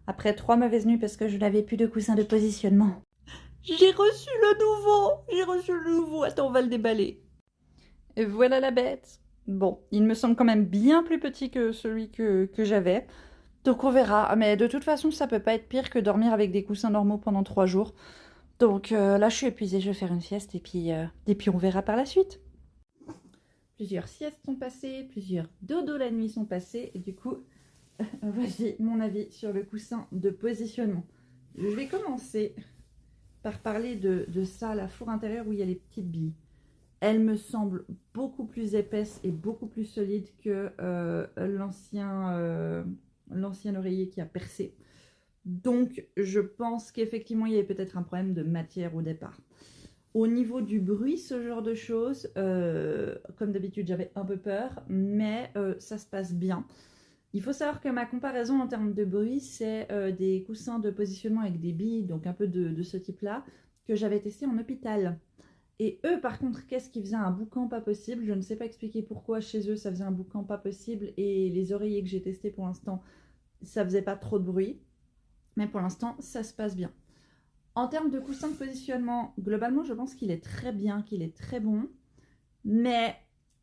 Après 3 mauvaises nuits parce que je n'avais plus de coussin de positionnement. J'ai reçu le nouveau! J'ai reçu le nouveau! Attends, on va le déballer. Et voilà la bête. Bon, il me semble quand même bien plus petit que celui que j'avais. Donc on verra. Mais de toute façon, ça peut pas être pire que dormir avec des coussins normaux pendant 3 jours. Donc là, je suis épuisée, je vais faire une sieste et puis on verra par la suite. Plusieurs siestes sont passées, plusieurs dodos la nuit sont passés. Et du coup, voici mon avis sur le coussin de positionnement. Je vais commencer par parler de ça, la fourre intérieure où il y a les petites billes. Elle me semble beaucoup plus épaisse et beaucoup plus solide que l'ancien oreiller qui a percé. Donc, je pense qu'effectivement, il y avait peut-être un problème de matière au départ. Au niveau du bruit, ce genre de choses, comme d'habitude, j'avais un peu peur, mais ça se passe bien. Il faut savoir que ma comparaison en termes de bruit, c'est des coussins de positionnement avec des billes, donc un peu de ce type-là, que j'avais testé en hôpital. Et eux, par contre, qu'est-ce qui faisait un boucan pas possible? Je ne sais pas expliquer pourquoi chez eux ça faisait un boucan pas possible et les oreillers que j'ai testés pour l'instant, ça faisait pas trop de bruit. Mais pour l'instant, ça se passe bien. En termes de coussin de positionnement, globalement, je pense qu'il est très bien, qu'il est très bon. Mais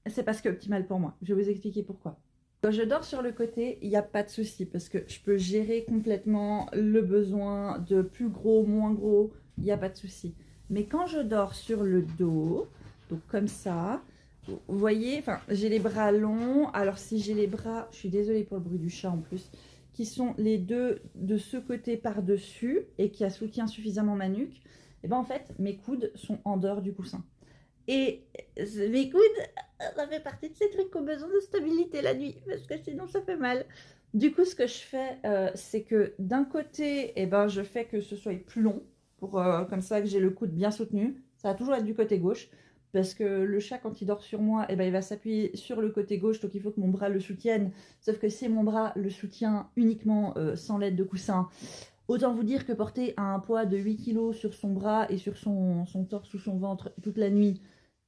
c'est parce que optimal pour moi. Je vais vous expliquer pourquoi. Quand je dors sur le côté, il n'y a pas de souci parce que je peux gérer complètement le besoin de plus gros, moins gros, il n'y a pas de souci. Mais quand je dors sur le dos, donc comme ça, vous voyez, enfin, j'ai les bras longs. Alors si j'ai les bras, je suis désolée pour le bruit du chat en plus, qui sont les deux de ce côté par-dessus et qui soutient suffisamment ma nuque, et ben en fait, mes coudes sont en dehors du coussin. Et mes coudes, ça fait partie de ces trucs qui ont besoin de stabilité la nuit, parce que sinon ça fait mal. Du coup, ce que je fais, c'est que d'un côté, eh ben, je fais que ce soit plus long, pour comme ça que j'ai le coude bien soutenu. Ça va toujours être du côté gauche, parce que le chat, quand il dort sur moi, eh ben, il va s'appuyer sur le côté gauche, donc il faut que mon bras le soutienne. Sauf que si mon bras le soutient uniquement sans l'aide de coussin, autant vous dire que porter un poids de 8 kg sur son bras et sur son torse ou son ventre toute la nuit,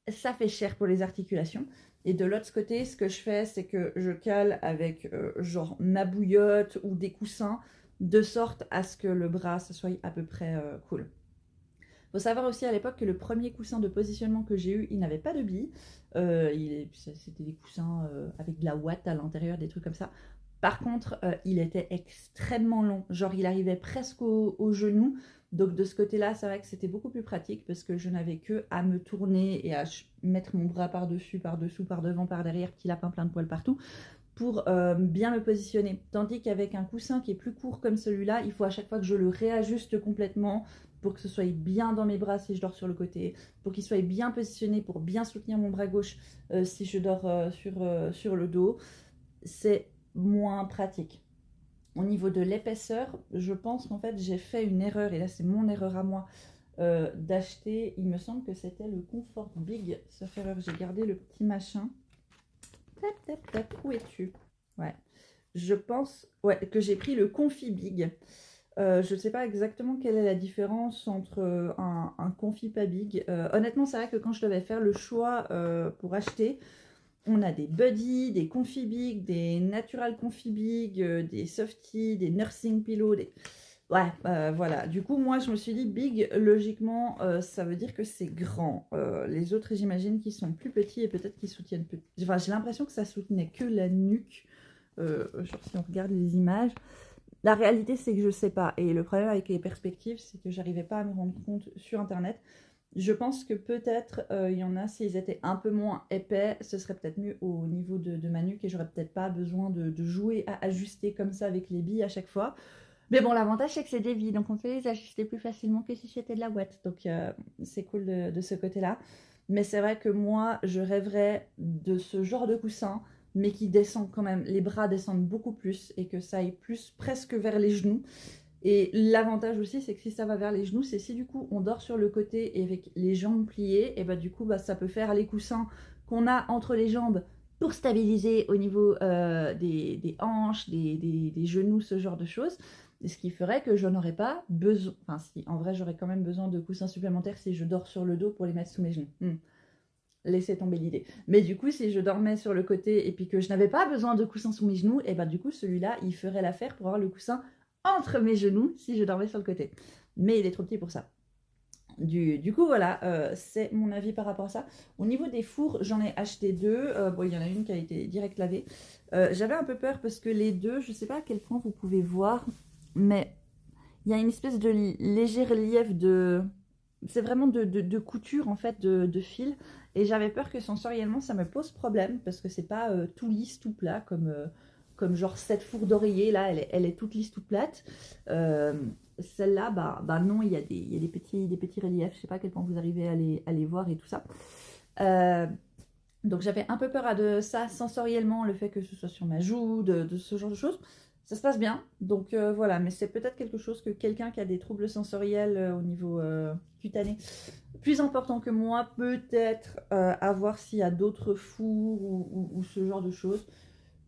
ça fait cher pour les articulations. Et de l'autre côté, ce que je fais, c'est que je cale avec genre ma bouillotte ou des coussins, de sorte à ce que le bras, ça soit à peu près cool. Il faut savoir aussi à l'époque que le premier coussin de positionnement que j'ai eu, il n'avait pas de billes. C'était des coussins avec de la ouate à l'intérieur, des trucs comme ça. Par contre, il était extrêmement long. Genre, il arrivait presque au genou. Donc, de ce côté-là, c'est vrai que c'était beaucoup plus pratique parce que je n'avais que à me tourner et à mettre mon bras par-dessus, par-dessous, par-devant, par-derrière, petit lapin plein de poils partout, pour bien me positionner. Tandis qu'avec un coussin qui est plus court comme celui-là, il faut à chaque fois que je le réajuste complètement pour que ce soit bien dans mes bras si je dors sur le côté, pour qu'il soit bien positionné, pour bien soutenir mon bras gauche si je dors sur le dos. C'est moins pratique. Au niveau de l'épaisseur, je pense qu'en fait j'ai fait une erreur, et là c'est mon erreur à moi, d'acheter, il me semble que c'était le Comfort Big, sauf erreur, j'ai gardé le petit machin. Tap, tap, tap, où es-tu? Ouais, je pense que j'ai pris le Comfy Big. Je ne sais pas exactement quelle est la différence entre un Comfy pas Big. Honnêtement, c'est vrai que quand je devais faire le choix pour acheter, on a des Buddy, des Comfy Big, des Natural Comfy Big, des Softy, des Nursing Pillow, des... Ouais, voilà. Du coup, moi, je me suis dit Big, logiquement, ça veut dire que c'est grand. Les autres, j'imagine qu'ils sont plus petits et peut-être qu'ils soutiennent plus. Enfin, j'ai l'impression que ça soutenait que la nuque. Genre, si on regarde les images. La réalité, c'est que je sais pas. Et le problème avec les perspectives, c'est que j'arrivais pas à me rendre compte sur Internet. Je pense que peut-être il y en a, s'ils étaient un peu moins épais, ce serait peut-être mieux au niveau de ma nuque et j'aurais peut-être pas besoin de jouer à ajuster comme ça avec les billes à chaque fois. Mais bon, l'avantage, c'est que c'est des billes, donc on peut les ajuster plus facilement que si c'était de la ouate. Donc c'est cool de ce côté-là. Mais c'est vrai que moi, je rêverais de ce genre de coussin, mais qui descend quand même. Les bras descendent beaucoup plus et que ça aille plus presque vers les genoux. Et l'avantage aussi, c'est que si ça va vers les genoux, c'est si du coup on dort sur le côté et avec les jambes pliées, et bah du coup ça peut faire les coussins qu'on a entre les jambes pour stabiliser au niveau des hanches, des genoux, ce genre de choses. Et ce qui ferait que je n'aurais pas besoin, enfin si, en vrai j'aurais quand même besoin de coussins supplémentaires si je dors sur le dos pour les mettre sous mes genoux. Laissez tomber l'idée. Mais du coup, si je dormais sur le côté et puis que je n'avais pas besoin de coussin sous mes genoux, et bah du coup celui-là, il ferait l'affaire pour avoir le coussin entre mes genoux si je dormais sur le côté. Mais il est trop petit pour ça. Du coup, voilà, c'est mon avis par rapport à ça. Au niveau des fours, j'en ai acheté deux. Bon, il y en a une qui a été direct lavée. J'avais un peu peur parce que les deux, je ne sais pas à quel point vous pouvez voir, mais il y a une espèce de léger relief de... C'est vraiment de couture, en fait, de fil. Et j'avais peur que sensoriellement, ça me pose problème parce que c'est pas tout lisse, tout plat, comme genre cette four d'oreiller, là, elle est toute lisse, toute plate. Celle-là, bah non, il y a des petits reliefs. Je sais pas à quel point vous arrivez à les voir et tout ça. Donc j'avais un peu peur de ça sensoriellement, le fait que ce soit sur ma joue, de ce genre de choses. Ça se passe bien, donc voilà, mais c'est peut-être quelque chose que quelqu'un qui a des troubles sensoriels au niveau cutané, plus important que moi, peut-être à voir s'il y a d'autres fours ou ce genre de choses.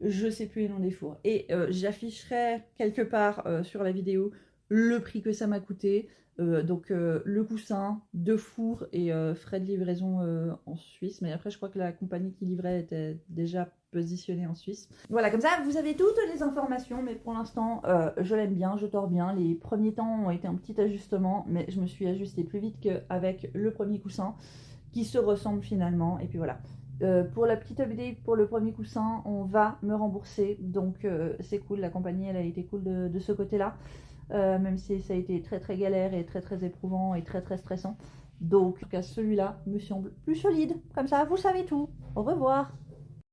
Je sais plus les noms des fours. Et j'afficherai quelque part sur la vidéo le prix que ça m'a coûté. Donc le coussin, 2 fours et frais de livraison en Suisse. Mais après, je crois que la compagnie qui livrait était déjà positionnée en Suisse. Voilà, comme ça, vous avez toutes les informations. Mais pour l'instant, je l'aime bien, je dors bien. Les premiers temps ont été un petit ajustement, mais je me suis ajustée plus vite qu'avec le premier coussin, qui se ressemble finalement. Et puis voilà. Pour la petite update, pour le premier coussin, on va me rembourser. Donc c'est cool, la compagnie elle a été cool de ce côté-là. Même si ça a été très très galère et très très éprouvant et très très stressant. Donc en tout cas celui-là me semble plus solide. Comme ça vous savez tout. Au revoir.